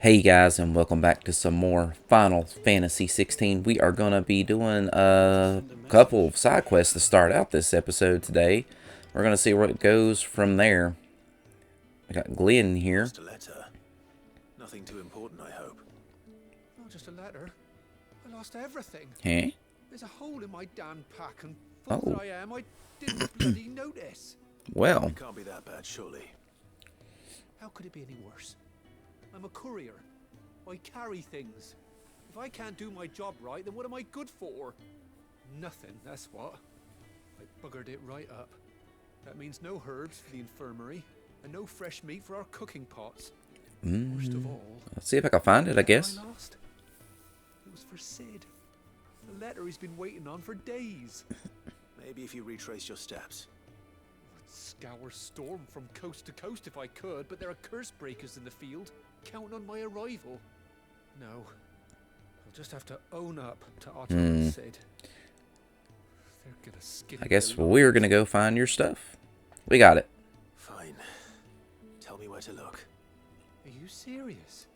Hey guys, and welcome back to some more Final Fantasy 16. We are going to be doing a couple of side quests to start out this episode today. We're going to see where it goes from there. We got Glenn here. Just a letter. Nothing too important, I hope. Not just a letter. I lost everything. Hey? There's a hole in my damn pack, and Oh. fool that I am, I didn't bloody notice. Well, It can't be that bad, surely. How could it be any worse? I'm a courier. I carry things. If I can't do my job right, then what am I good for? Nothing, that's what. I buggered it right up. That means no herbs for the infirmary, and no fresh meat for our cooking pots. Worst of all, let's see if I can find it, I guess. I lost. It was for Sid. The letter he's been waiting on for days. Maybe if you retrace your steps. I'd scour Storm from coast to coast if I could, but there are curse breakers in the field, counting on my arrival. No. I'll just have to own up to Otto and Sid. They're gonna skin I me guess alive. we're going to go find your stuff. We got it. Fine. Tell me where to look. Are you serious?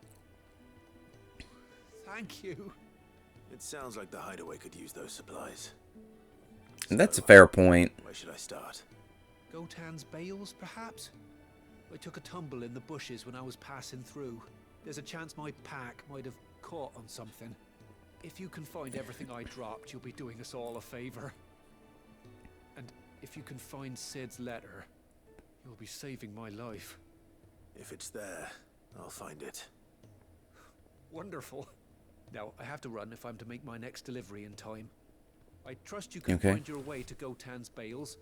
Thank you. It sounds like the hideaway could use those supplies. That's a So, fair point. Where should I start? Gotan's bales, perhaps? I took a tumble in the bushes when I was passing through. There's a chance my pack might have caught on something. If you can find everything I dropped, you'll be doing us all a favor. And if you can find Sid's letter, you'll be saving my life. If it's there, I'll find it. Wonderful. Now, I have to run if I'm to make my next delivery in time. I trust you can Okay. find your way to Gotan's bales.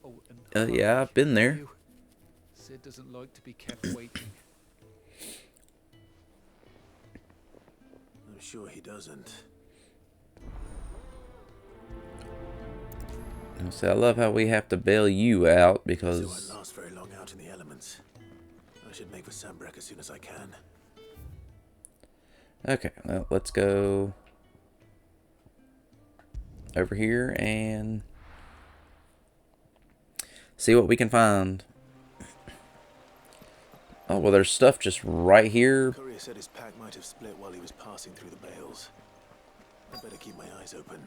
Oh, and Yeah, I've been there. you. Sid doesn't like to be kept waiting. I'm sure he doesn't. So I love how we have to bail you out So because... won't last very long out in the elements. I should make for Sambrek as soon as I can. Okay, well, let's go over here and see what we can find. Oh, well, there's stuff just right here. Courier said his pack might have split while he was passing through the bales. I better keep my eyes open.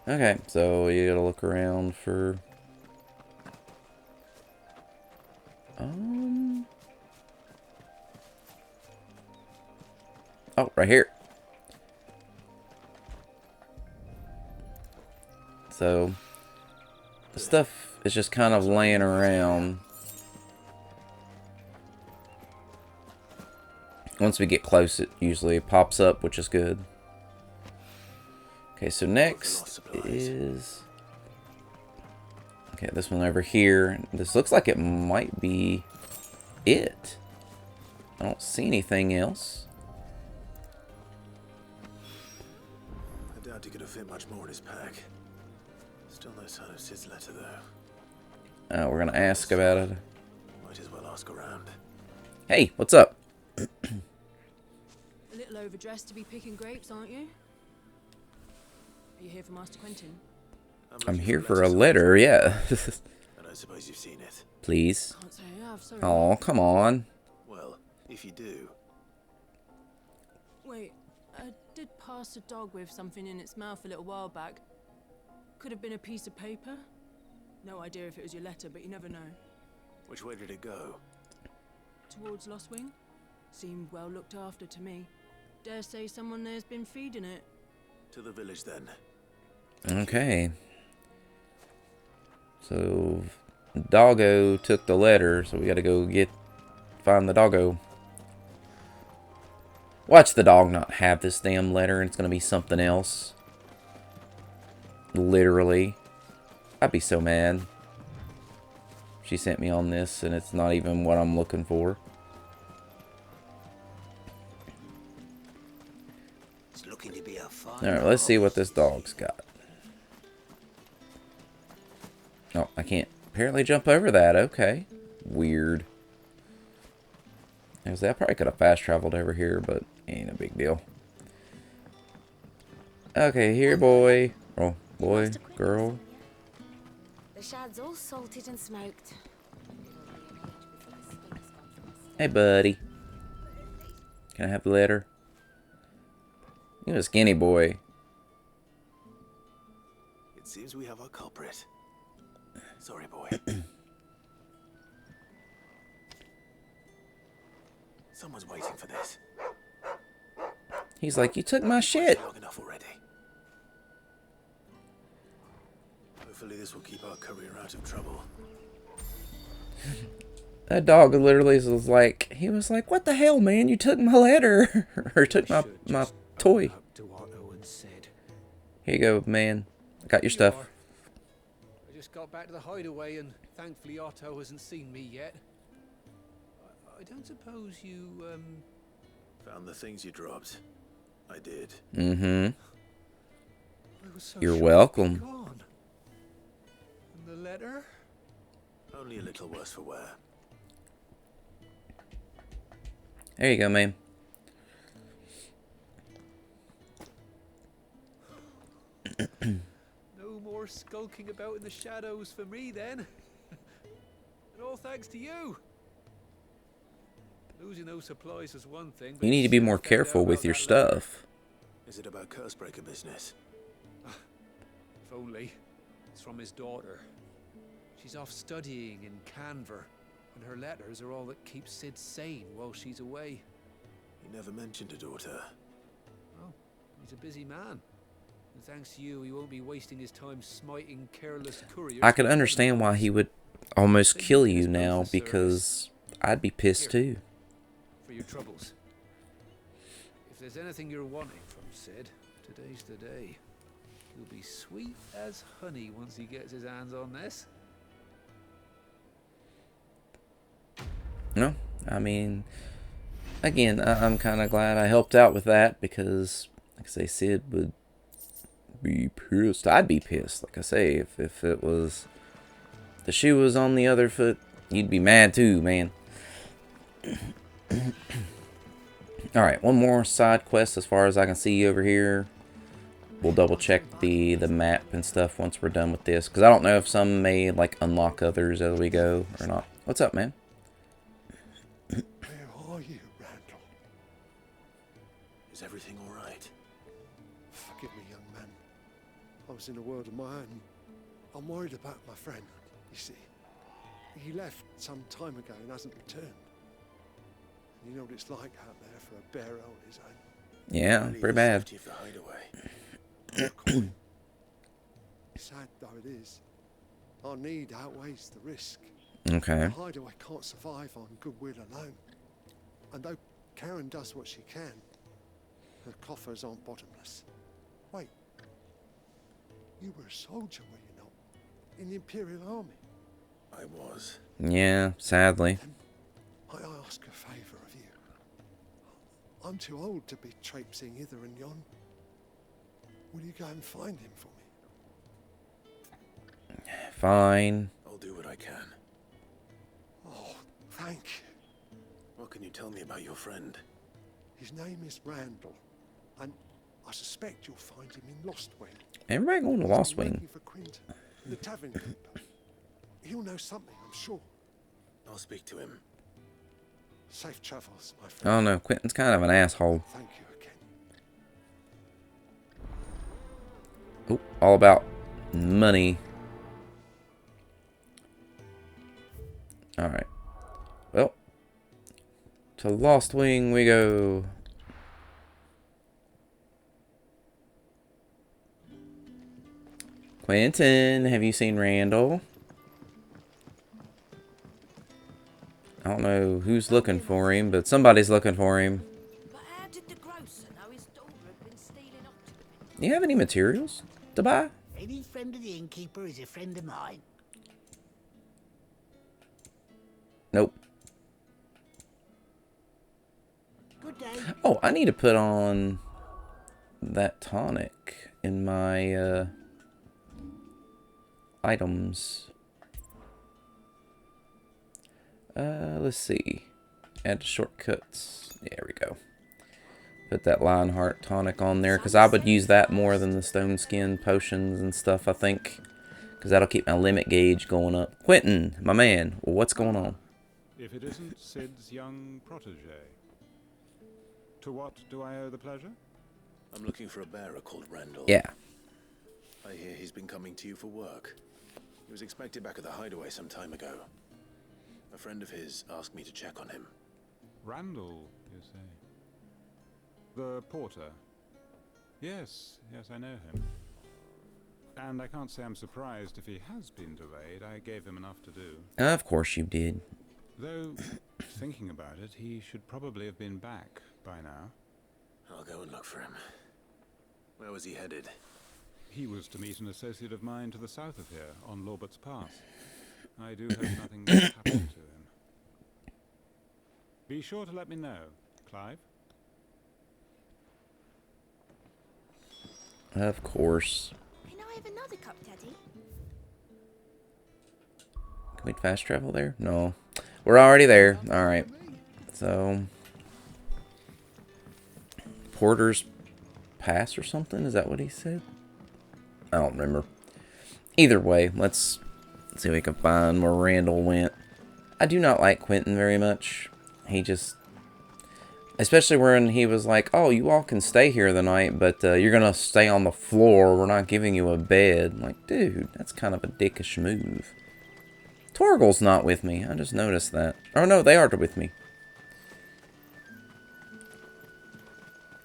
Okay, so you gotta look around for... Oh, right here. So, the stuff is just kind of laying around. Once we get close, it usually pops up, which is good. Okay, so next is... Okay, this one over here. This looks like it might be it. I don't see anything else. I doubt he could have fit much more in his pack. Still no sign of Sid's letter, though. We're gonna ask about it. Might as well ask around. Hey, what's up? A little overdressed to be picking grapes, aren't you? Are you here for Master Quentin? I'm looking here for a letters letter, yeah. I don't suppose you've seen it. Please. Can't say I have, sorry. Oh, come on. Well, if you do, Wait, I did pass a dog with something in its mouth a little while back. Could have been a piece of paper. No idea if it was your letter, but you never know. which way did it go? Towards Lost Wing? Seemed well looked after to me. Dare say someone there's been feeding it. To the village, then. Okay. So, Doggo took the letter, so we gotta go find the doggo. Watch the dog not have this damn letter, and it's gonna be something else. Literally. I'd be so mad. She sent me on this, and it's not even what I'm looking for. It's looking to be a fine. Alright, let's see what this dog's got. Oh, I can't apparently jump over that. Okay. Weird. I probably could have fast traveled over here, but ain't a big deal. Okay, here, boy. Oh, boy, girl. The shad's all salted and smoked. Hey, buddy. Can I have the letter? You're a skinny boy. It seems we have our culprit. Sorry, boy. Someone's waiting for this. He's like, you took my shit. Long enough already. Hopefully this will keep our courier out of trouble. That dog literally was like, he was like, what the hell, man? You took my letter. Or took my toy. To Otto and said, Here you go, man. I got your stuff. I just got back to the hideaway and thankfully Otto hasn't seen me yet. I don't suppose you, Found the things you dropped. I did. Mm-hmm. I was so You're sure welcome. you'd gone. And the letter? Only a little worse for wear. There you go, man. No more skulking about in the shadows for me then. And all thanks to you. Losing those supplies is one thing, but You need to be more careful with your stuff. Is it about Cursebreaker business? If only. It's from his daughter. She's off studying in Canver, and her letters are all that keeps Sid sane while she's away. He never mentioned a daughter. Oh, he's a busy man. And thanks to you, he won't be wasting his time smiting careless couriers. I could understand why he would almost kill you now, because I'd be pissed too. For your troubles. If there's anything you're wanting from Sid, today's the day. He'll be sweet as honey once he gets his hands on this. No, I mean, again, I'm kind of glad I helped out with that, because, like I say, Sid would be pissed. I'd be pissed, like I say, if it was, the shoe was on the other foot, you'd be mad too, man. Alright, one more side quest as far as I can see over here. We'll double check the map and stuff once we're done with this, because I don't know if some may like unlock others as we go or not. What's up, man? Where are you, Randall? Is everything all right? Forgive me, young man. I was in a world of my own. I'm worried about my friend, you see. He left some time ago and hasn't returned. And you know what it's like out there for a bear on his own. Yeah, pretty bad. Safety of the hideaway. Sad though it is, our need outweighs the risk. Okay. The hideaway can't survive on goodwill alone. And though Karen does what she can, her coffers aren't bottomless. Wait, you were a soldier, were you not? In the Imperial Army? I was. Yeah, sadly. I ask a favour of you. I'm too old to be traipsing hither and yon. Will you go and find him for me? Fine. I'll do what I can. Oh, thank you. What can you tell me about your friend? His name is Randall, and I suspect you'll find him in Lost Wing. Everybody going to He's Lost been Wing. working for Quinton, the tavern keeper. He'll know something, I'm sure. I'll speak to him. Safe travels, my I friend. don't know. Quentin's kind of an asshole. Thank you again. Ooh, all about money. Alright. Well, to Lost Wing we go. Quentin, have you seen Randall? I don't know who's looking for him, but somebody's looking for him. But how did the grocer know his daughter had been stealing optics? Do you have any materials to buy? Any friend of the innkeeper is a friend of mine. Nope. Good day. Oh, I need to put on that tonic in my items. Let's see. Add to shortcuts. There we go. Put that Lionheart tonic on there, because I would use that more than the stone skin potions and stuff, I think. Because that'll keep my limit gauge going up. Quentin, my man, well, what's going on? If it isn't Sid's young protege. To what do I owe the pleasure? I'm looking for a bearer called Randall. Yeah. I hear he's been coming to you for work. He was expected back at the hideaway some time ago. A friend of his asked me to check on him. Randall, you say? The porter? Yes, I know him. And I can't say I'm surprised if he has been delayed. I gave him enough to do. Of course you did. Though, thinking about it, he should probably have been back by now. I'll go and look for him. Where was he headed? He was to meet an associate of mine to the south of here, on Lorbert's Pass. I do hope nothing happened to him. Be sure to let me know, Clive. Of course. Can I have another cup, Daddy? Can we fast travel there? No. We're already there. Alright. So... Porter's Pass or something? Is that what he said? I don't remember. Either way, let's see if we can find where Randall went. I do not like Quentin very much. He just... Especially when he was like, oh, you all can stay here the night, but you're going to stay on the floor. We're not giving you a bed. I'm like, dude, that's kind of a dickish move. Torgal's not with me. I just noticed that. Oh, no, they are with me.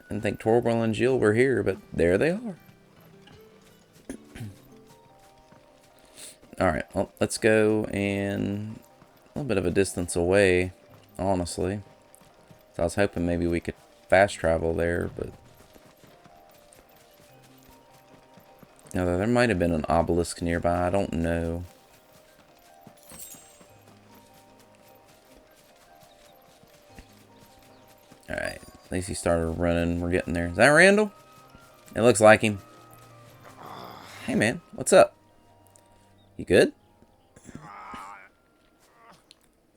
I didn't think Torgal and Jill were here, but there they are. Alright, well, let's go and a little bit of a distance away, honestly. So I was hoping maybe we could fast travel there, but... No, there might have been an obelisk nearby, I don't know. Alright, at least he started running, we're getting there. Is that Randall? It looks like him. Hey man, what's up? You good?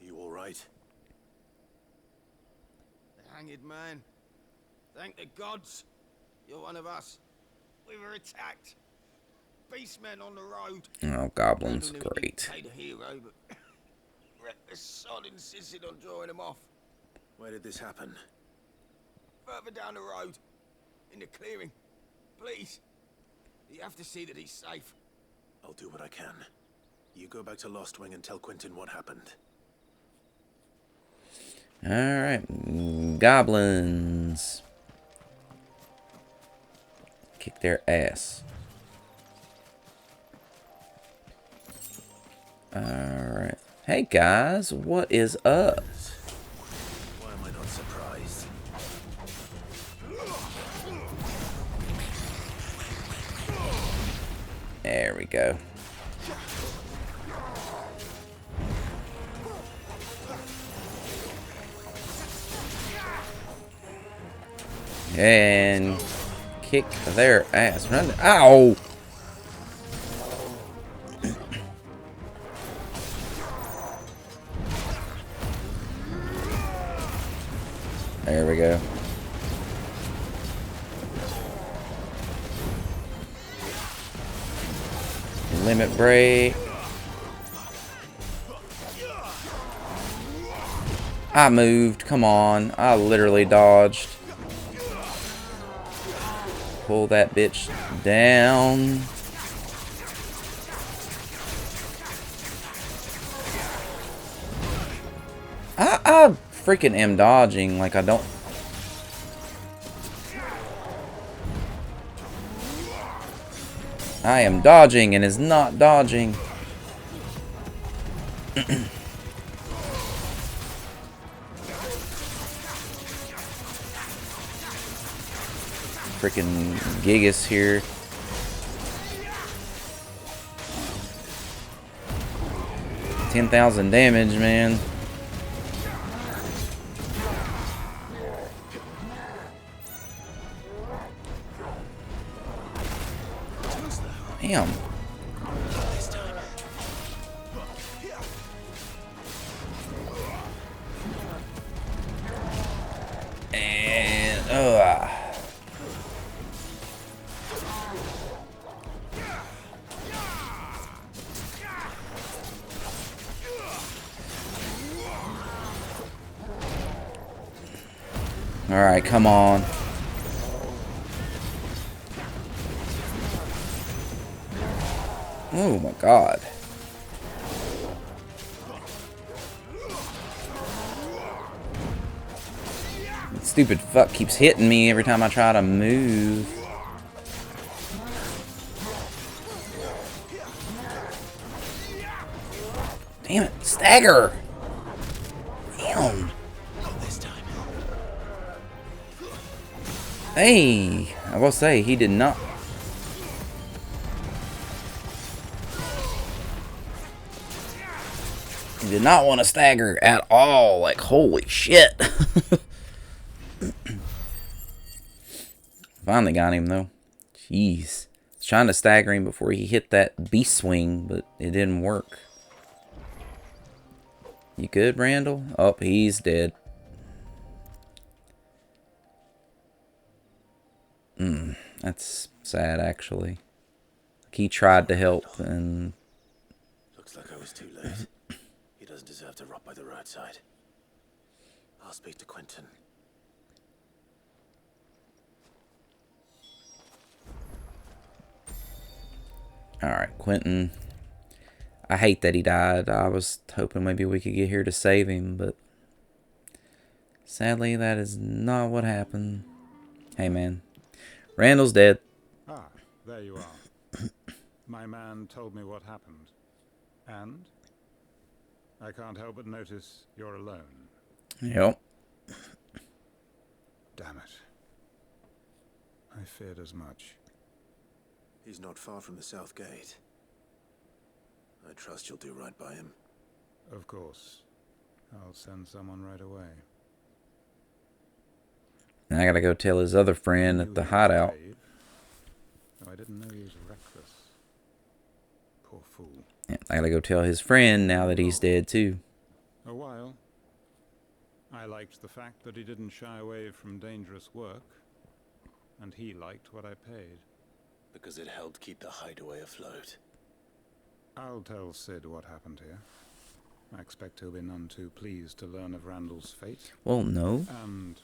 You all right? The hanged man. Thank the gods. You're one of us. We were attacked. Beastmen on the road. Oh, Goblin's Randall knew he great. paid a hero, but reckless sod insisted on drawing him off. Where did this happen? Further down the road. In the clearing. Please. You have to see that he's safe. I'll do what I can. You go back to Lost Wing and tell Quentin what happened. Alright, goblins. Kick their ass. Alright. Hey guys, what is up? Why am I not surprised? There we go. And kick their ass. Run. Ow! There we go. Limit break. I moved. Come on. I literally dodged. Pull that bitch down. I freaking am dodging like I don't. I am dodging and is not dodging. Freaking Gigas here. $10,000 damage, man. Damn. And Alright, come on. Oh my god. Stupid fuck keeps hitting me every time I try to move. Damn it, stagger! Damn. Hey, I will say he did not. He did not want to stagger at all. Like, holy shit. Finally got him though. Jeez. I was trying to stagger him before he hit that beast swing, but it didn't work. You good, Randall? Oh, he's dead. That's sad, actually. He tried to help, and... Looks like I was too late. He doesn't deserve to rot by the roadside. I'll speak to Quentin. Alright, Quentin. I hate that he died. I was hoping maybe we could get here to save him, but... sadly, that is not what happened. Hey, man. Randall's dead. Ah, there you are. My man told me what happened. And? I can't help but notice you're alone. Yep. Damn it. I feared as much. He's not far from the south gate. I trust you'll do right by him. Of course. I'll send someone right away. And I gotta go tell his other friend at the hideout. Oh, I didn't know he was reckless. Poor fool. Yeah, I gotta go tell his friend now that he's dead too. A while. I liked the fact that he didn't shy away from dangerous work. And he liked what I paid. Because it helped keep the hideaway afloat. I'll tell Sid what happened here. I expect he'll be none too pleased to learn of Randall's fate. Well, no. And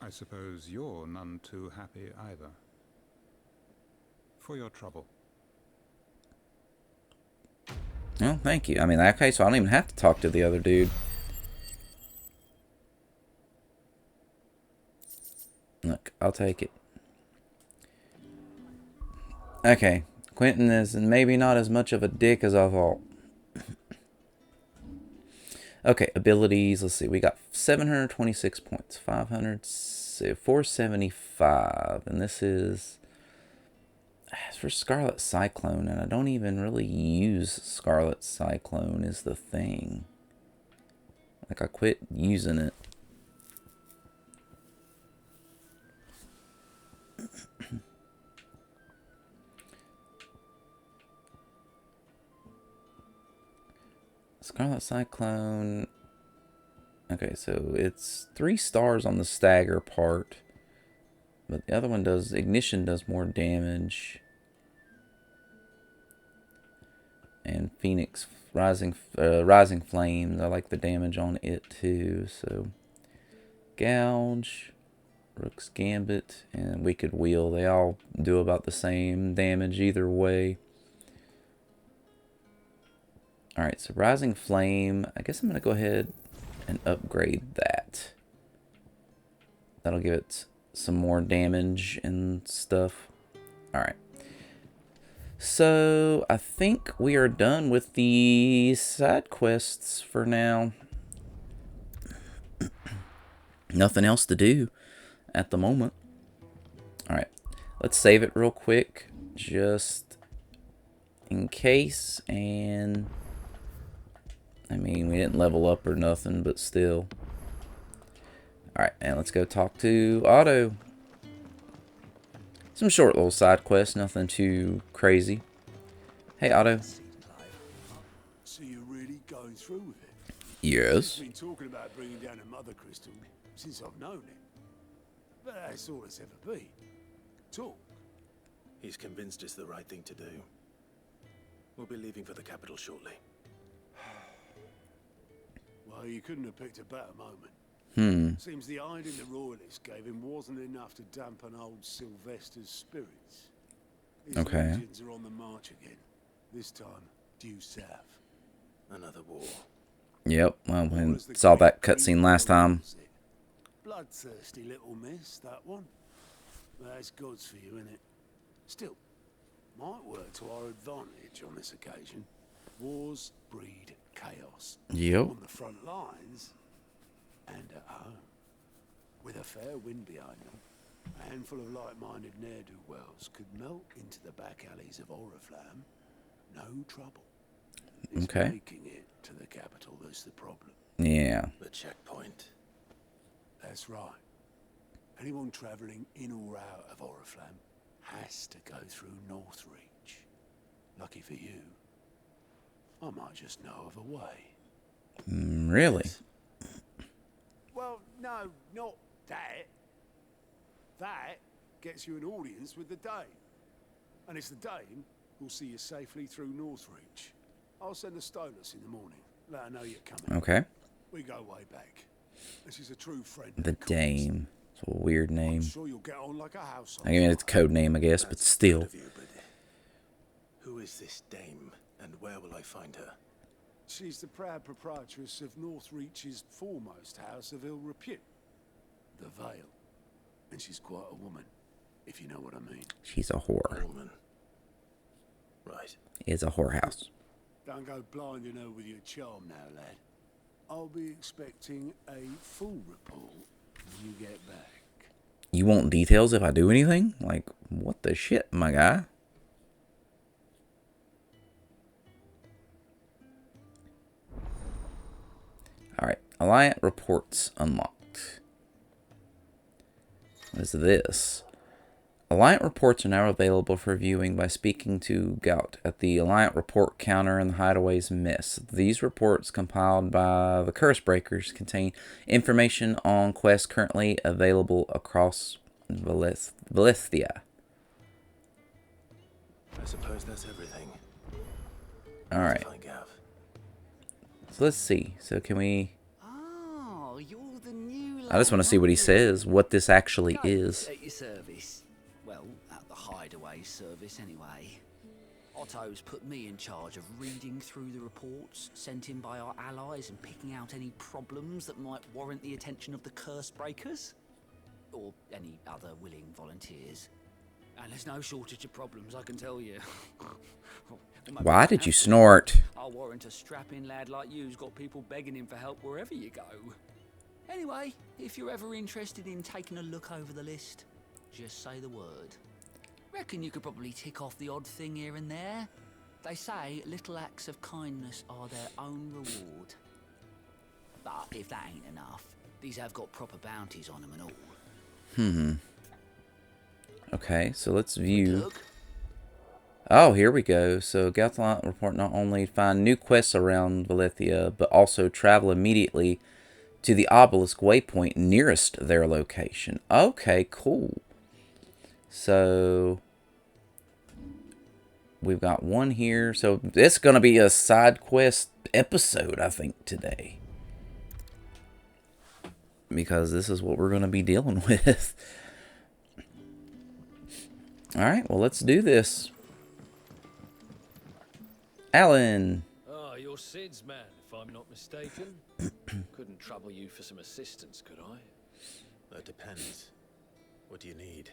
I suppose you're none too happy either. For your trouble. Well, thank you. I mean, okay, so I don't even have to talk to the other dude. Look, I'll take it. Okay, Quentin is maybe not as much of a dick as I thought. Okay, abilities. Let's see. We got 726 points. 475. And this is... it's for Scarlet Cyclone. And I don't even really use Scarlet Cyclone is the thing. Like, I quit using it. Scarlet Cyclone. Okay, so it's 3 stars on the stagger part. But the other one does... Ignition does more damage. And Phoenix Rising Flames. I like the damage on it too. So Gouge, Rook's Gambit, and Wicked Wheel. They all do about the same damage either way. Alright, so Rising Flame. I guess I'm going to go ahead and upgrade that. That'll give it some more damage and stuff. Alright. So, I think we are done with the side quests for now. Nothing else to do at the moment. Alright, let's save it real quick. Just in case, and... I mean, we didn't level up or nothing, but still. Alright, and let's go talk to Otto. Some short little side quests, nothing too crazy. Hey, Otto. So you're really going through with it? Yes. He's been talking about bringing down a mother crystal since I've known him. But that's all it's ever been. Talk. He's convinced it's the right thing to do. We'll be leaving for the capital shortly. Well, you couldn't have picked a better moment. Seems the hiding the royalists gave him wasn't enough to dampen old Sylvester's spirits. His Okay. legions are on the march again. This time, due south. Another war. Yep, well, we War is the saw that great cutscene last time. was it? Bloodthirsty little miss, that one. That's God's for you, innit? Still, might work to our advantage on this occasion. Wars breed chaos. Yep. On the front lines and at home. With a fair wind behind them, a handful of like-minded ne'er-do-wells could melt into the back alleys of Oriflamme. No trouble. It's Okay. making it to the capital that's the problem. Yeah. The checkpoint. That's right. Anyone travelling in or out of Oriflamme has to go through Northreach. Lucky for you, I might just know of a way. Really? Well, no, not that. That gets you an audience with the Dame. And it's the Dame who'll see you safely through Northreach. I'll send the Stolas in the morning. Let her know you're coming. Okay. We go way back. And she's a true friend. The of course. Dame. It's a weird I'm name. sure you'll get on like a house. I mean, it's a code name, I guess, but That's still. good of you, but who is this dame, and where will I find her? She's the proud proprietress of Northreach's foremost house of ill repute, the Vale. And she's quite a woman, if you know what I mean. She's a whore. Woman. Right. It's a whorehouse. Don't go blinding her with your charm now, lad. I'll be expecting a full report when you get back. You want details if I do anything? Like, what the shit, my guy? Alright, Alliant reports unlocked. What is this? Alliant reports are now available for viewing by speaking to Gout at the Alliant report counter in the Hideaway's mess. These reports, compiled by the Cursebreakers, contain information on quests currently available across Valithia. I suppose that's everything. Alright, Fine, Gav. so let's see. So can we... Oh, you're the new I just want to see what he says, what this actually is. At your service. Well, at the Hideaway service anyway. Ottos put me in charge of reading through the reports sent in by our allies and picking out any problems that might warrant the attention of the Cursebreakers. Or any other willing volunteers. And there's no shortage of problems, I can tell you. Why did you snort? I'll warrant a strapping lad like you's got people begging him for help wherever you go. Anyway, if you're ever interested in taking a look over the list, just say the word. Reckon you could probably tick off the odd thing here and there. They say little acts of kindness are their own reward. But if that ain't enough, these have got proper bounties on them and all. Okay, so let's view. Look, Oh, here we go. So Gallant report not only find new quests around Valithia, but also travel immediately to the obelisk waypoint nearest their location. Okay, cool. So we've got one here. So it's going to be a side quest episode, I think, today. Because this is what we're going to be dealing with. Alright, well, let's do this. Alan. Ah, you're Sid's man, if I'm not mistaken. Couldn't trouble you for some assistance, could I? That depends. What do you need?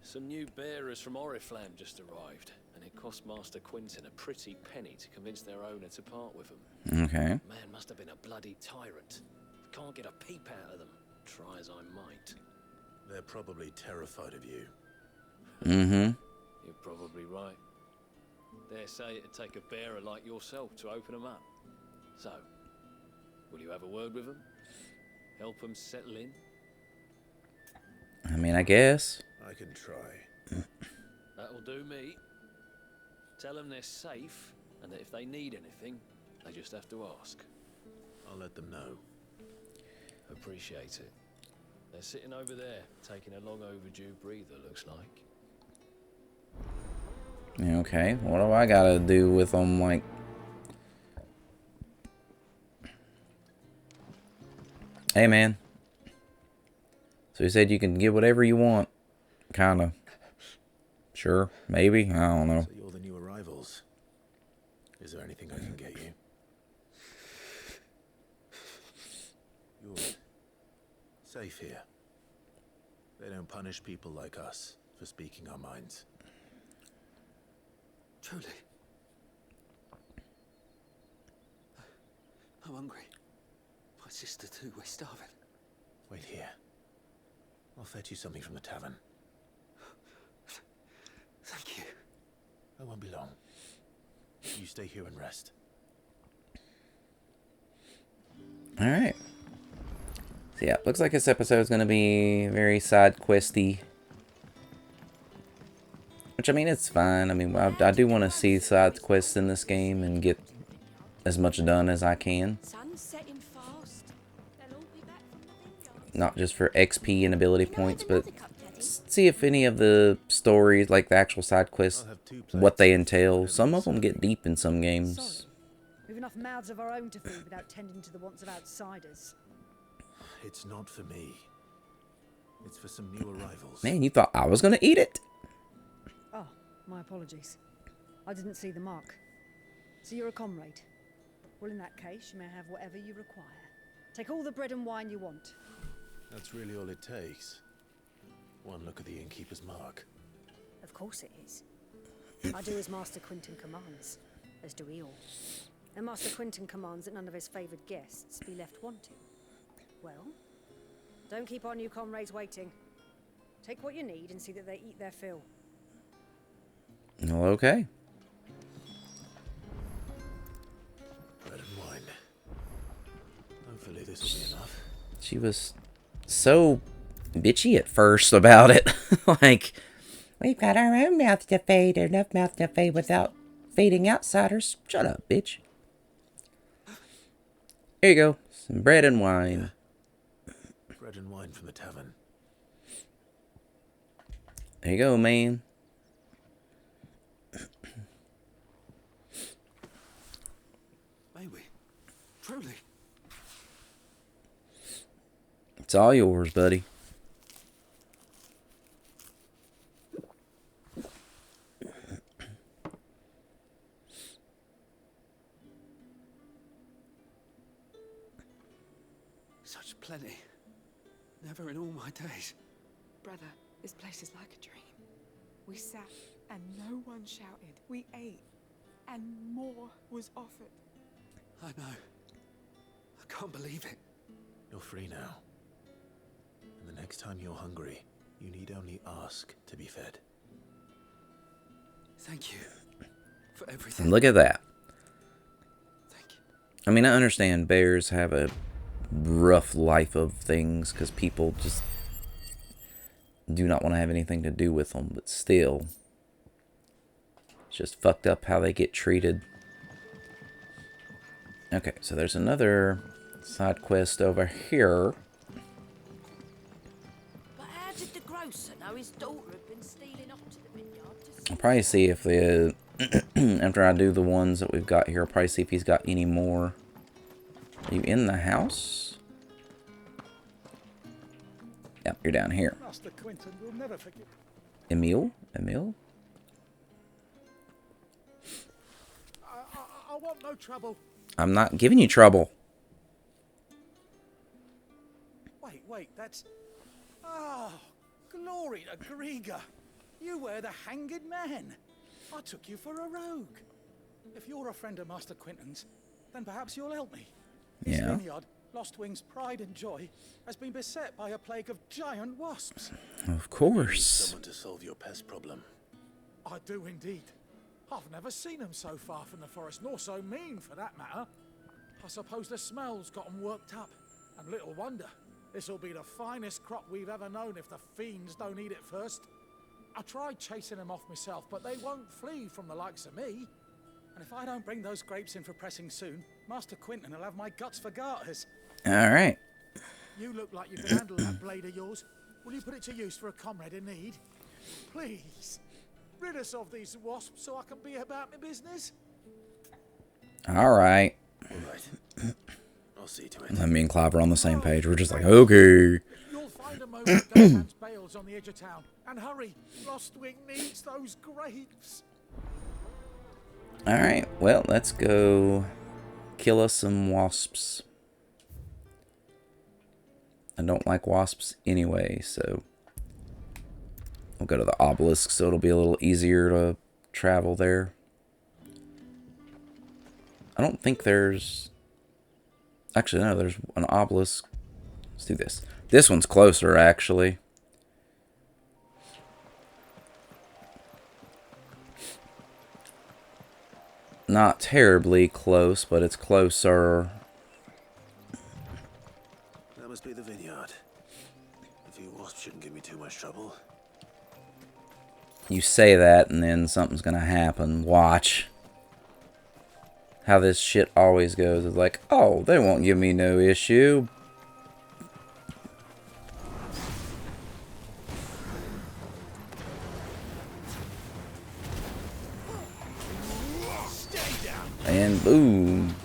Some new bearers from Oriflamme just arrived, and it cost Master Quinton a pretty penny to convince their owner to part with them. Okay. Man must have been a bloody tyrant. Can't get a peep out of them, try as I might. They're probably terrified of you. Mm-hmm. You're probably right. Dare say it'd take a bearer like yourself to open them up. So, will you have a word with them? Help them settle in? I mean, I guess. I can try. That'll do me. Tell them they're safe, and that if they need anything, they just have to ask. I'll let them know. Appreciate it. They're sitting over there, taking a long overdue breather, looks like. Okay, what do I gotta do with them, like... Hey, man. So he said you can get whatever you want. Kinda. Sure. Maybe. I don't know. So you're the new arrivals. Is there anything I can get you? You're safe here. They don't punish people like us for speaking our minds. Truly. I'm hungry. My sister too, we're starving. Wait here. I'll fetch you something from the tavern. Thank you. I won't be long. You stay here and rest. Alright. So yeah, looks like this episode is going to be very side questy. Which, I mean, it's fine. I mean, I do want to see side quests in this game and get as much done as I can. Sun's setting fast. They'll all be back from the vineyard. Not just for XP and ability points, but see if any of the stories, like the actual side quests, what they entail. Some of them get deep in some games. We've enough mouths of our own to feed without tending to the wants of outsiders. It's not for me. It's for some new arrivals. Man, you thought I was going to eat it? Oh, my apologies. I didn't see the mark. So you're a comrade. Well, in that case, you may have whatever you require. Take all the bread and wine you want. That's really all it takes. One look at the innkeeper's mark. Of course it is. I do as Master Quinton commands, as do we all. And Master Quinton commands that none of his favoured guests be left wanting. Well, don't keep our new comrades waiting. Take what you need and see that they eat their fill. Well, okay. Bread and wine. Hopefully this will be enough. She was so bitchy at first about it. Like, we've got our own mouth to feed, enough mouth to feed without feeding outsiders. Shut up, bitch. Here you go. Some bread and wine. Bread and wine from the tavern. There you go, man. May we? Truly. It's all yours, buddy. Such plenty. Never in all my days. Brother, this place is like a dream. We sat and no one shouted. We ate and more was offered. I know. I can't believe it. You're free now. And the next time you're hungry, you need only ask to be fed. Thank you for everything. And look at that. Thank you. I mean, I understand bears have a rough life of things because people just do not want to have anything to do with them, but still, it's just fucked up how they get treated. Okay, so there's another side quest over here. But how did the grocer know his daughter had been stealing off to the vineyard to I'll probably see if the after I do the ones that we've got here, I'll probably see if he's got any more. Are you in the house? Yep, you're down here. Master Quinton will never forget. Emil? Emil? I want no trouble. I'm not giving you trouble. Wait, that's... Oh, glory to Grieger. You were the hanged man. I took you for a rogue. If you're a friend of Master Quinton's, then perhaps you'll help me. His Yeah. vineyard, Lostwing's pride and joy, has been beset by a plague of giant wasps. Of course. Someone to solve your pest problem. I do indeed. I've never seen them so far from the forest, nor so mean for that matter. I suppose the smell's got them worked up. And little wonder. This'll be the finest crop we've ever known if the fiends don't eat it first. I tried chasing them off myself, but they won't flee from the likes of me. And if I don't bring those grapes in for pressing soon, Master Quinton will have my guts for garters. Alright. You look like you can handle that blade of yours. Will you put it to use for a comrade in need? Please. Rid us of these wasps so I can be about my business. Alright. All right. I'll see to it. Me and Clive are on the same page. We're just like, okay. You'll find Find a moment to man's bales on the edge of town. And hurry, Lostwing needs those grapes. Alright, well, let's go kill us some wasps. I don't like wasps anyway, so we'll go to the obelisk so it'll be a little easier to travel there. I don't think there's... Actually, no, there's an obelisk. Let's do this. This one's closer, actually. Not terribly close, but it's closer. That must be the vineyard. A few wasps shouldn't give me too much trouble. You say that, and then something's gonna happen. Watch. How this shit always goes. It's like, oh, they won't give me no issue. And boom.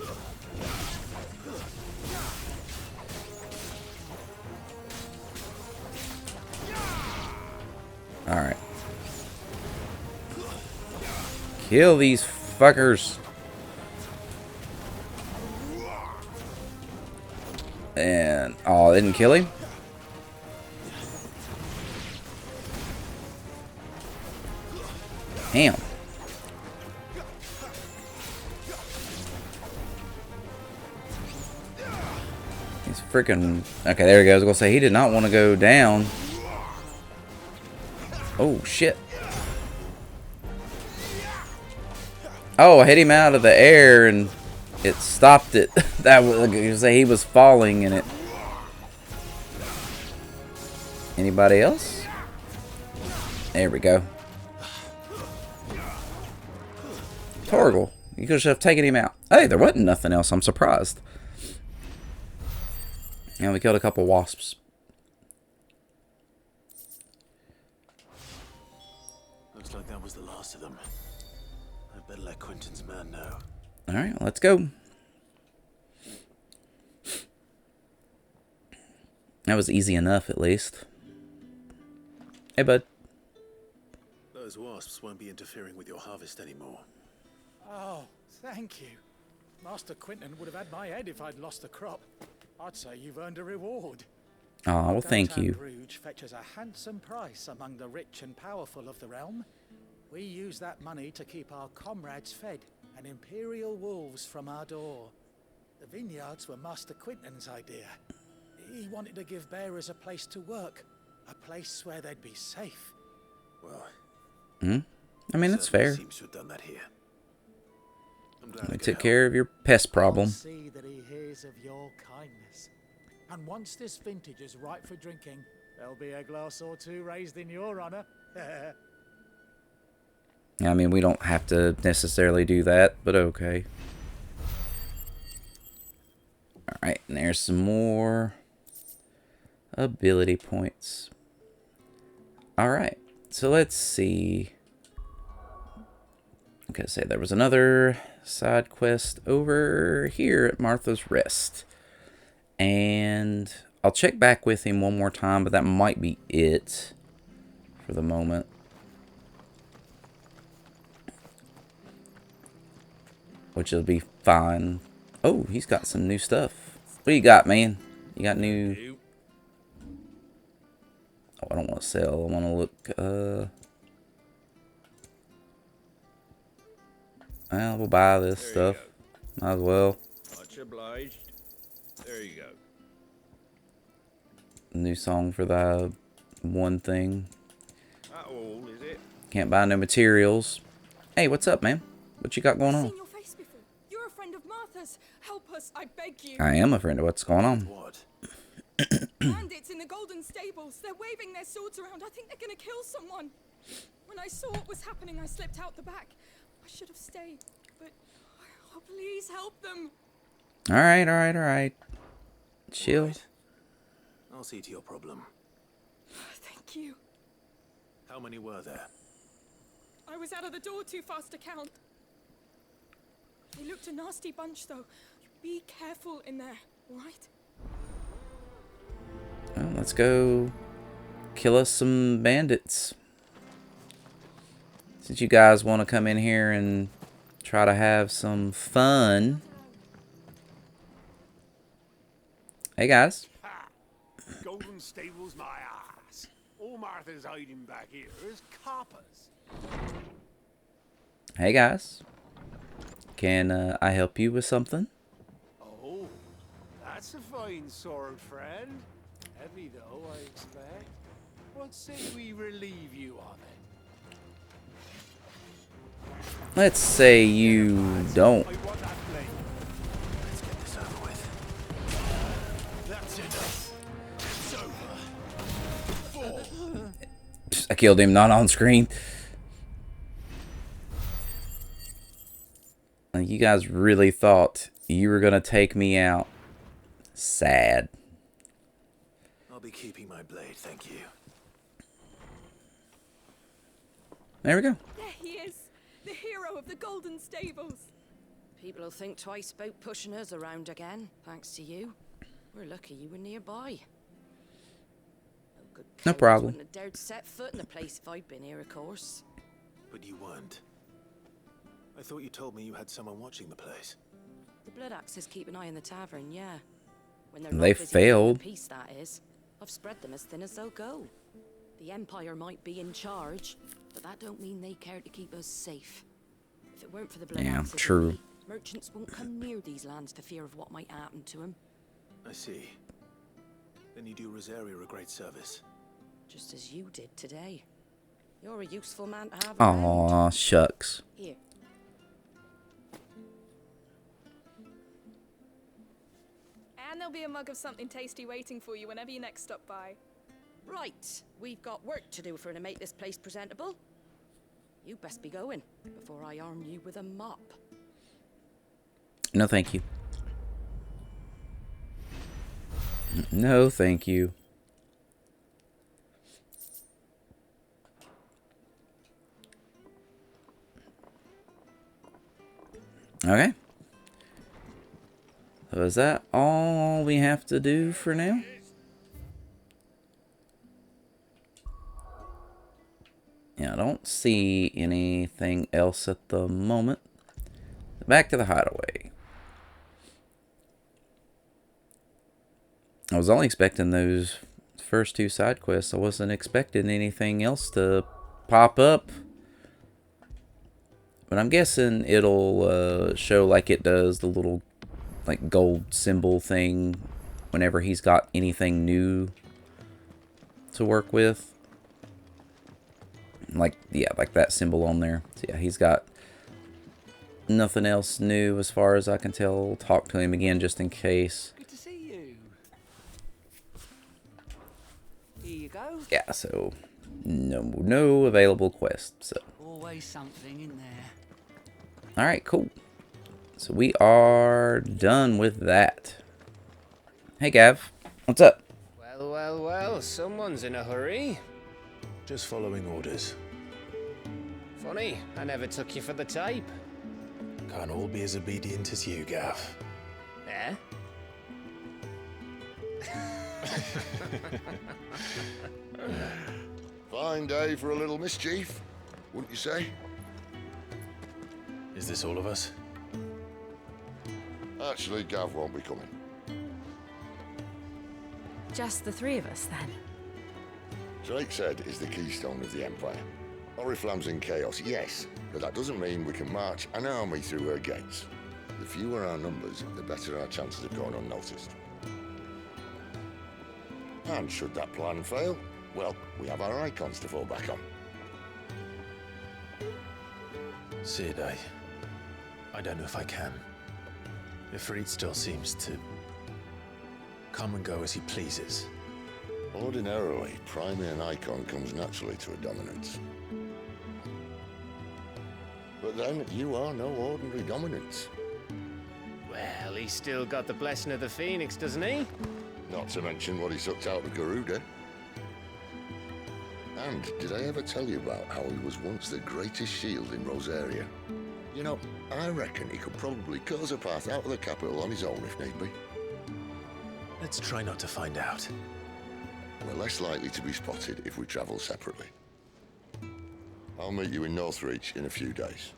Alright. Kill these fuckers. And, oh, they didn't kill him? Damn. He's freaking... Okay, there he goes. I was going to say, he did not want to go down. Oh, shit. Oh, I hit him out of the air and it stopped it. That was, you say he was falling in it. Anybody else? There we go. Torgal, you could have taken him out. Hey, there wasn't nothing else. I'm surprised. And we killed a couple wasps. Looks like that was the last of them. I better let Quentin's man know. Alright, let's go. That was easy enough, at least. Hey, bud. Those wasps won't be interfering with your harvest anymore. Oh, thank you. Master Quentin would have had my head if I'd lost the crop. I'd say you've earned a reward. Oh, well, thank you. Bruges fetches a handsome price among the rich and powerful of the realm. We use that money to keep our comrades fed and imperial wolves from our door. The vineyards were Master Quentin's idea. He wanted to give bearers a place to work, a place where they'd be safe. Well, I mean, that's fair. Seems to have done that here. I'm glad We took care of your pest problem. I'll see that he hears of your kindness. And once this vintage is ripe for drinking, there'll be a glass or two raised in your honor. I mean, we don't have to necessarily do that, but okay. Alright, and there's some more ability points. Alright, so let's see. Okay, say there was another side quest over here at Martha's Rest. And I'll check back with him one more time, but that might be it for the moment. Which will be fine. Oh, he's got some new stuff. What do you got, man? You got new... Oh, I don't want to sell. I want to look, well, we'll buy this stuff. Might as well. Much obliged. There you go. New song for the one thing. Not all, is it? Can't buy no materials. Hey, what's up, man? What you got going on? You're a friend of Martha's. Help us, I beg you. I am a friend of what's going on. What? Bandits in the golden stables. They're waving their swords around. I think they're gonna kill someone. When I saw what was happening, I slipped out the back. I should have stayed, but oh, please help them. Alright, alright, alright. Chill. Right. I'll see to your problem. Thank you. How many were there? I was out of the door too fast to count. They looked a nasty bunch, though. Be careful in there, all right? Well, let's go kill us some bandits. Since you guys want to come in here and try to have some fun. Hey guys. Ha! Golden Stable's my ass. All Martha's hiding back here is coppers. Hey guys. Can I help you with something? Oh, that's a fine sword, friend. Heavy though, I expect. What say we relieve you of it? Let's say you don't. I want that blade. Let's get this over with. That's enough. It's over. I killed him, not on screen. You guys really thought you were gonna take me out. Sad. I'll be keeping my blade, thank you. There we go. There he is, the hero of the Golden Stables. People will think twice about pushing us around again, thanks to you. We're lucky you were nearby. No problem. Wouldn't have dared set foot in the place if I'd been here, of course. But you weren't. I thought you told me you had someone watching the place. The Blood Axes keep an eye on the tavern, yeah. When they're They not busy failed. keeping the peace, that is. I've spread them as thin as they'll go. The Empire might be in charge, but that don't mean they care to keep us safe. If it weren't for the Blood Yeah, Axes, true. merchants won't come near these lands for fear of what might happen to them. I see. Then you do Rosaria a great service. Just as you did today. You're a useful man to have Aw, around. shucks. Here. And there'll be a mug of something tasty waiting for you whenever you next stop by. Right, we've got work to do for to make this place presentable. You best be going before I arm you with a mop. No, thank you. No, thank you. Okay. So is that all we have to do for now? Yeah, I don't see anything else at the moment. Back to the hideaway. I was only expecting those first two side quests. I wasn't expecting anything else to pop up. But I'm guessing it'll show like it does the little like gold symbol thing whenever he's got anything new to work with. Like, yeah, like that symbol on there. So yeah, he's got nothing else new as far as I can tell. I'll talk to him again just in case. Good to see you. Here you go. Yeah, so no available quests. So. Always something in there. Alright, cool. So we are done with that. Hey, Gav. What's up? Well, well, well, someone's in a hurry. Just following orders. Funny, I never took you for the type. Can't all be as obedient as you, Gav. Eh? Fine day for a little mischief, wouldn't you say? Is this all of us? Actually, Gav won't be coming. Just the three of us, then? Drake said is the keystone of the Empire. Oriflamme's in chaos, yes, but that doesn't mean we can march an army through her gates. The fewer our numbers, the better our chances of going unnoticed. And should that plan fail, well, we have our icons to fall back on. Sid, I don't know if I can. Ifrit still seems to come and go as he pleases. Ordinarily, priming an icon comes naturally to a dominance. But then, you are no ordinary dominance. Well, he's still got the blessing of the Phoenix, doesn't he? Not to mention what he sucked out of Garuda. And did I ever tell you about how he was once the greatest shield in Rosaria? You know, I reckon he could probably cut us a path out of the capital on his own if need be. Let's try not to find out. We're less likely to be spotted if we travel separately. I'll meet you in Northreach in a few days.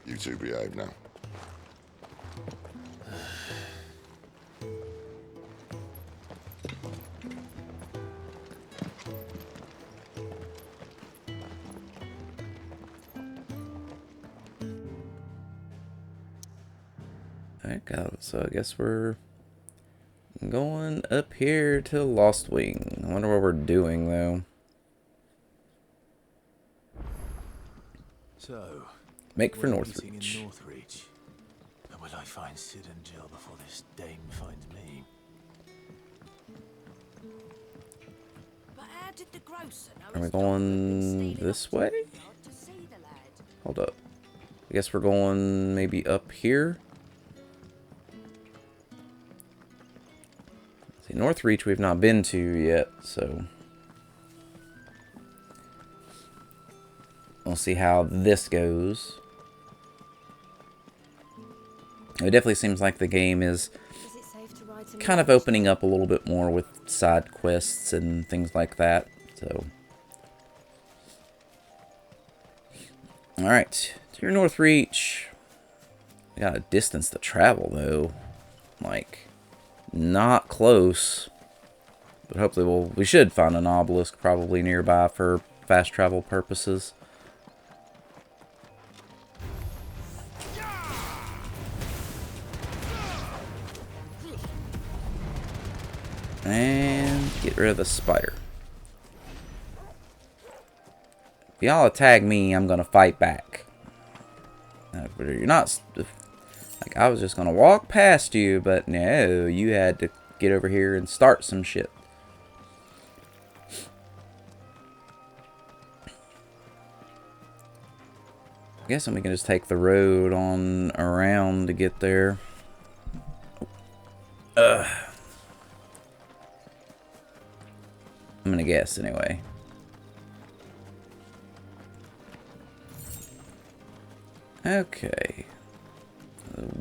You two behave now. Alright, so I guess we're going up here to Lost Wing. I wonder what we're doing, though. So, Make for we're meeting Northreach. in Northreach. And will I find Sid and Jill before this dame finds me? But how did the grocer know Are we his dog had been going stealing this up to way? the yard to see the lad? Hold up. I guess we're going maybe up here. See, Northreach we've not been to yet, so we'll see how this goes. It definitely seems like the game is kind of opening up a little bit more with side quests and things like that. So, alright, to your Northreach. We got a distance to travel, though. Like, not close. But hopefully we should find an obelisk probably nearby for fast travel purposes. And get rid of the spider. If y'all attack me, I'm gonna fight back. But you're not. Like, I was just gonna walk past you, but no, you had to get over here and start some shit. I guess we can just take the road on around to get there. Ugh. I'm gonna guess anyway. Okay.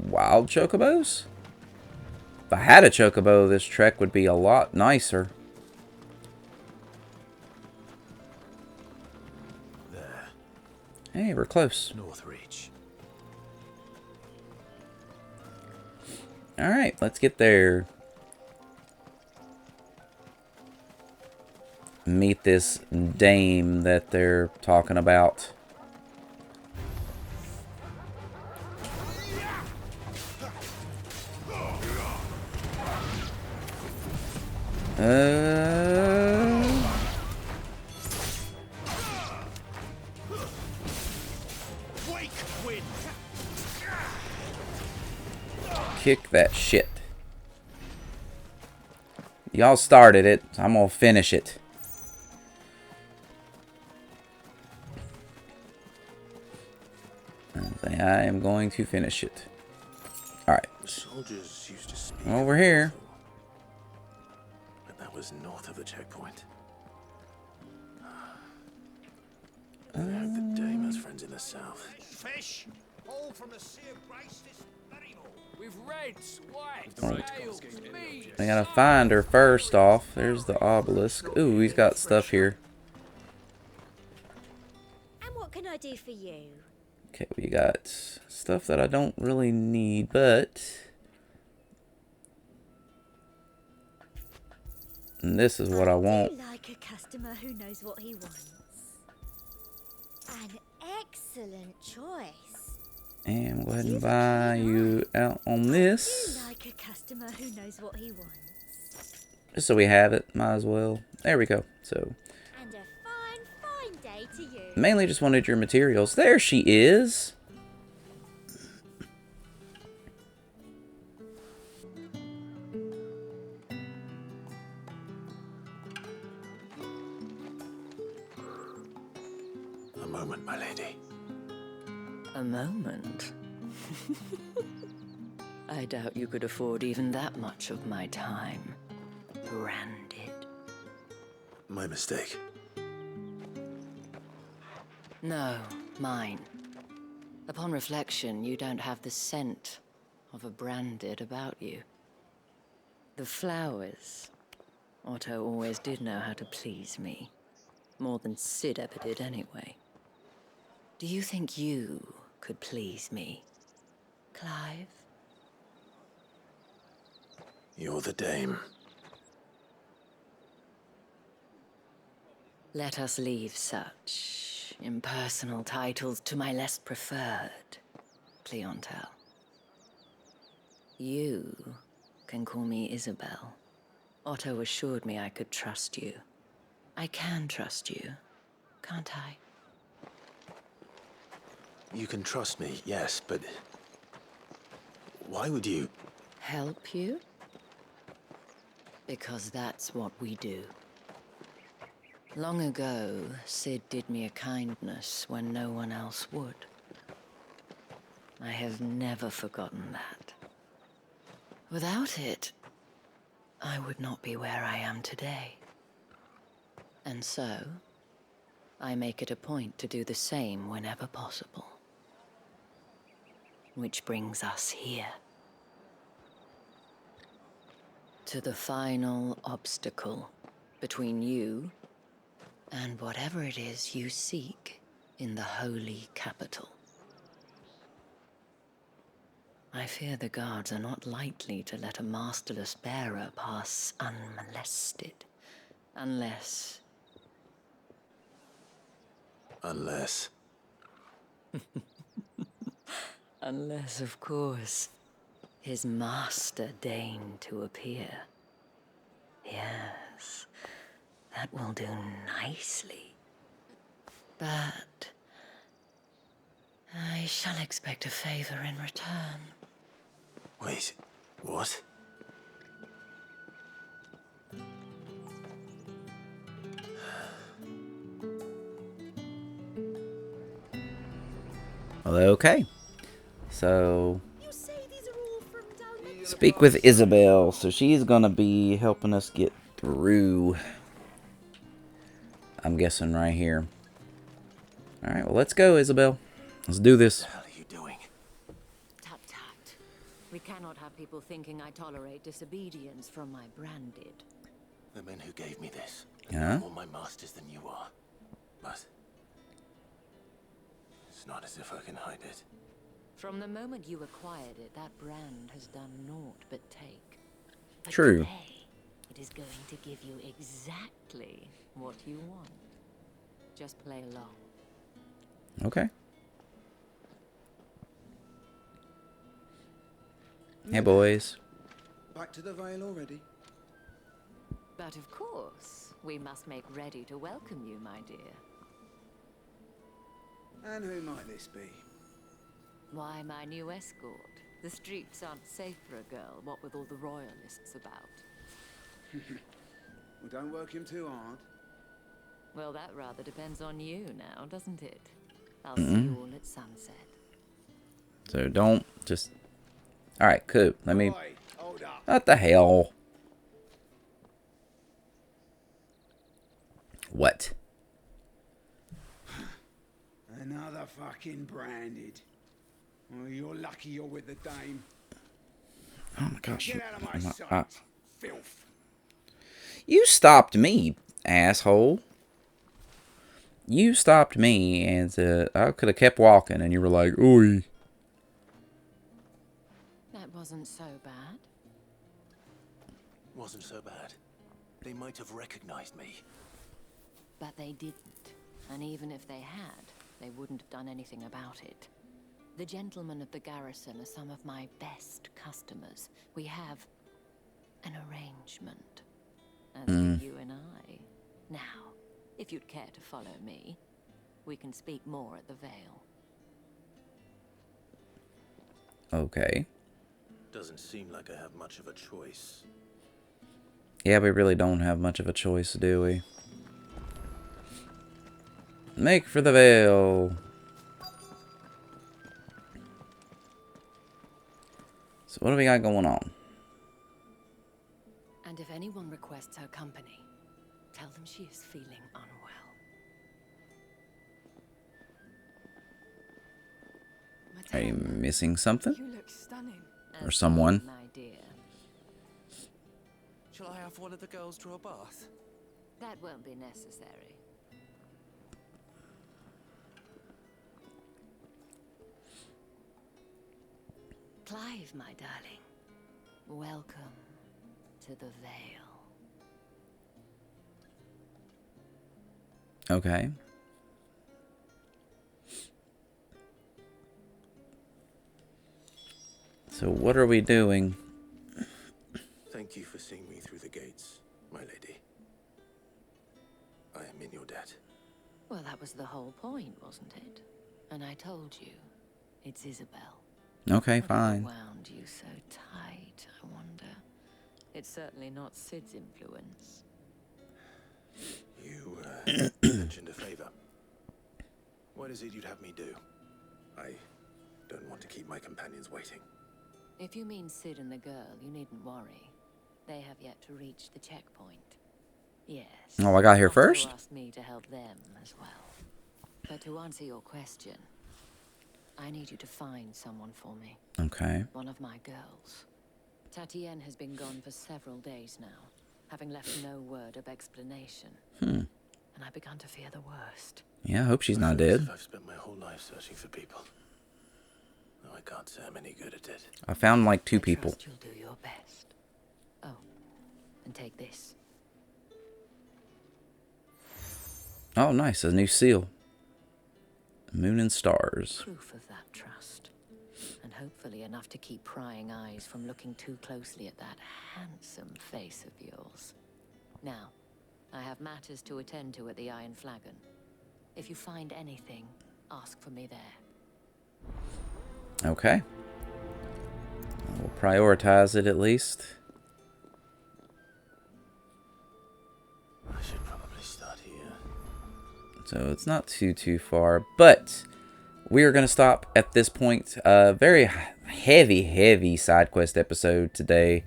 Wild chocobos? If I had a chocobo, this trek would be a lot nicer. There. Hey, we're close. Northreach. Alright, let's get there. Meet this dame that they're talking about. Kick that shit. Y'all started it. I'm gonna finish it. I am going to finish it. Alright. Soldiers used to speak Over here. but that was north of the checkpoint. I hope the dame has friends in the south. Fish, all from the sea of grace this very morning. With reds, whites, Oh. tails, meat. I gotta find her first off. There's the obelisk. Ooh, he's got stuff here. And what can I do for you? Okay, we got stuff that I don't really need, but and this is what I want. Like a customer who knows what he wants. An excellent choice. And we'll go ahead and buy you out on this. Like a customer who knows what he wants. Just so we have it, might as well. There we go. So And a fine day to you. mainly just wanted your materials. There she is. A moment, my lady. A moment? I doubt you could afford even that much of my time. Branded. My mistake. No, mine. Upon reflection, you don't have the scent of a branded about you. The flowers. Otto always did know how to please me. More than Sid ever did anyway. Do you think you could please me, Clive? You're the dame. Let us leave such impersonal titles to my less preferred clientele. You can call me Isabel. Otto assured me I could trust you. I can trust you, can't I? You can trust me, yes, but why would you? Help you? Because that's what we do. Long ago, Sid did me a kindness when no one else would. I have never forgotten that. Without it, I would not be where I am today. And so, I make it a point to do the same whenever possible. Which brings us here. To the final obstacle between you and whatever it is you seek in the holy capital. I fear the guards are not likely to let a masterless bearer pass unmolested. Unless... Unless, of course, his master deigned to appear. Yes, that will do nicely. But I shall expect a favor in return. Wait, what? Well, okay. So, speak with Isabel. So she's gonna be helping us get through. I'm guessing right here. All right. Well, let's go, Isabel. Let's do this. What the hell are you doing? Tut tut. We cannot have people thinking I tolerate disobedience from my branded. The men who gave me this are Yeah? more my masters than you are. But it's not as if I can hide it. From the moment you acquired it, that brand has done naught but take. But True. Today, it is going to give you exactly what you want. Just play along. Okay. Hey, boys. Back to the Vale already? But of course, we must make ready to welcome you, my dear. And who might this be? Why, my new escort. The streets aren't safe for a girl, what with all the royalists about. Well, don't work him too hard. Well, that rather depends on you now, doesn't it? I'll see you all at sunset. So don't just... Alright, cool. Let me... Oi, hold up. What the hell? What? Another fucking branded. Well, you're lucky you're with the dame. Oh my gosh. Get out of my sight, filth. You stopped me, asshole. You stopped me, and I could have kept walking, and you were like, "Oi." That wasn't so bad. Wasn't so bad. They might have recognized me. But they didn't. And even if they had, they wouldn't have done anything about it. The gentlemen of the garrison are some of my best customers. We have an arrangement. As do you and I. Now, if you'd care to follow me, we can speak more at the Vale. Okay. Doesn't seem like I have much of a choice. Yeah, we really don't have much of a choice, do we? Make for the Vale. So what do we got going on? And if anyone requests her company, tell them she is feeling unwell. Are you missing something? You look stunning. Or someone? My dear. have one of the girls draw a bath? That won't be necessary. Clive, my darling. Welcome to the Vale. Okay. So what are we doing? Thank you for seeing me through the gates, my lady. I am in your debt. Well, that was the whole point, wasn't it? And I told you, it's Isabel. Okay, fine. What wound you so tight, I wonder. It's certainly not Sid's influence. You mentioned a favor. What is it you'd have me do? I don't want to keep my companions waiting. If you mean Sid and the girl, you needn't worry. They have yet to reach the checkpoint. Yes. Oh, I got here Otto first? asked me to help them as well. But to answer your question, I need you to find someone for me. Okay. One of my girls. Tatienne has been gone for several days now, having left no word of explanation. And I've begun to fear the worst. Yeah, I hope she's not dead. I've spent my whole life searching for people. No, I can't say I'm any good at it. I found like 2 people. You'll do your best. Oh, and take this. Oh, nice. A new seal. Moon and stars. Proof of that trust. And hopefully enough to keep prying eyes from looking too closely at that handsome face of yours. Now, I have matters to attend to at the Iron Flagon. If you find anything, ask for me there. Okay. We'll prioritize it at least. I should probably start here. So it's not too far, but we are going to stop at this point. Very heavy side quest episode today.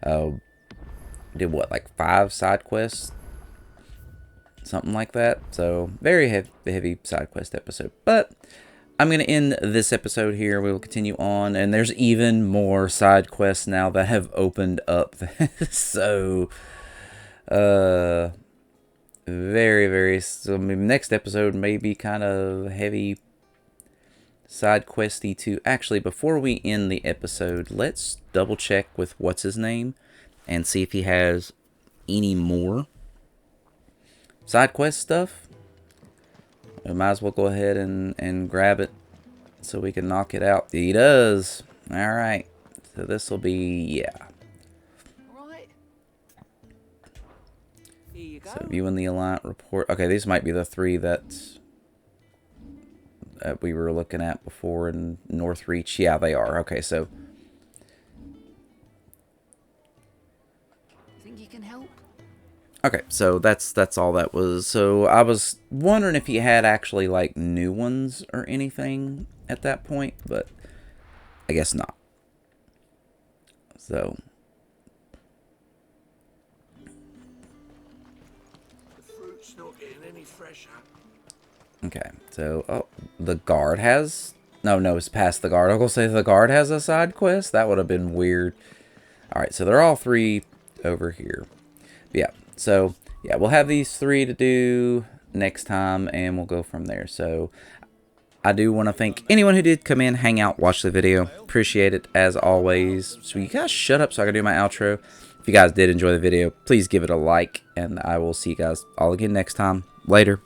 Did what, like 5 side quests? Something like that. So very heavy side quest episode. But I'm going to end this episode here. We will continue on. And there's even more side quests now that have opened up. So, very, so next episode may be kind of heavy side questy too. Actually, before we end the episode, let's double check with what's his name and see if he has any more side quest stuff. We might as well go ahead and grab it so we can knock it out. He does. Alright. So this will be, yeah. Right. Here you go. So viewing the Alliant report. Okay, these might be the 3 that we were looking at before in Northreach. Yeah, they are. Okay, so Think you can help? okay, so that's all that was. So I was wondering if he had actually like new ones or anything at that point, but I guess not. So The fruit's not getting any fresher. okay, so oh, the guard has no, it's past the guard. I was gonna say the guard has a side quest. That would have been weird. All right, so they're all 3 over here. But yeah. So, yeah, we'll have these 3 to do next time, and we'll go from there. So, I do want to thank anyone who did come in, hang out, watch the video. Appreciate it, as always. So, you guys shut up so I can do my outro. If you guys did enjoy the video, please give it a like, and I will see you guys all again next time. Later.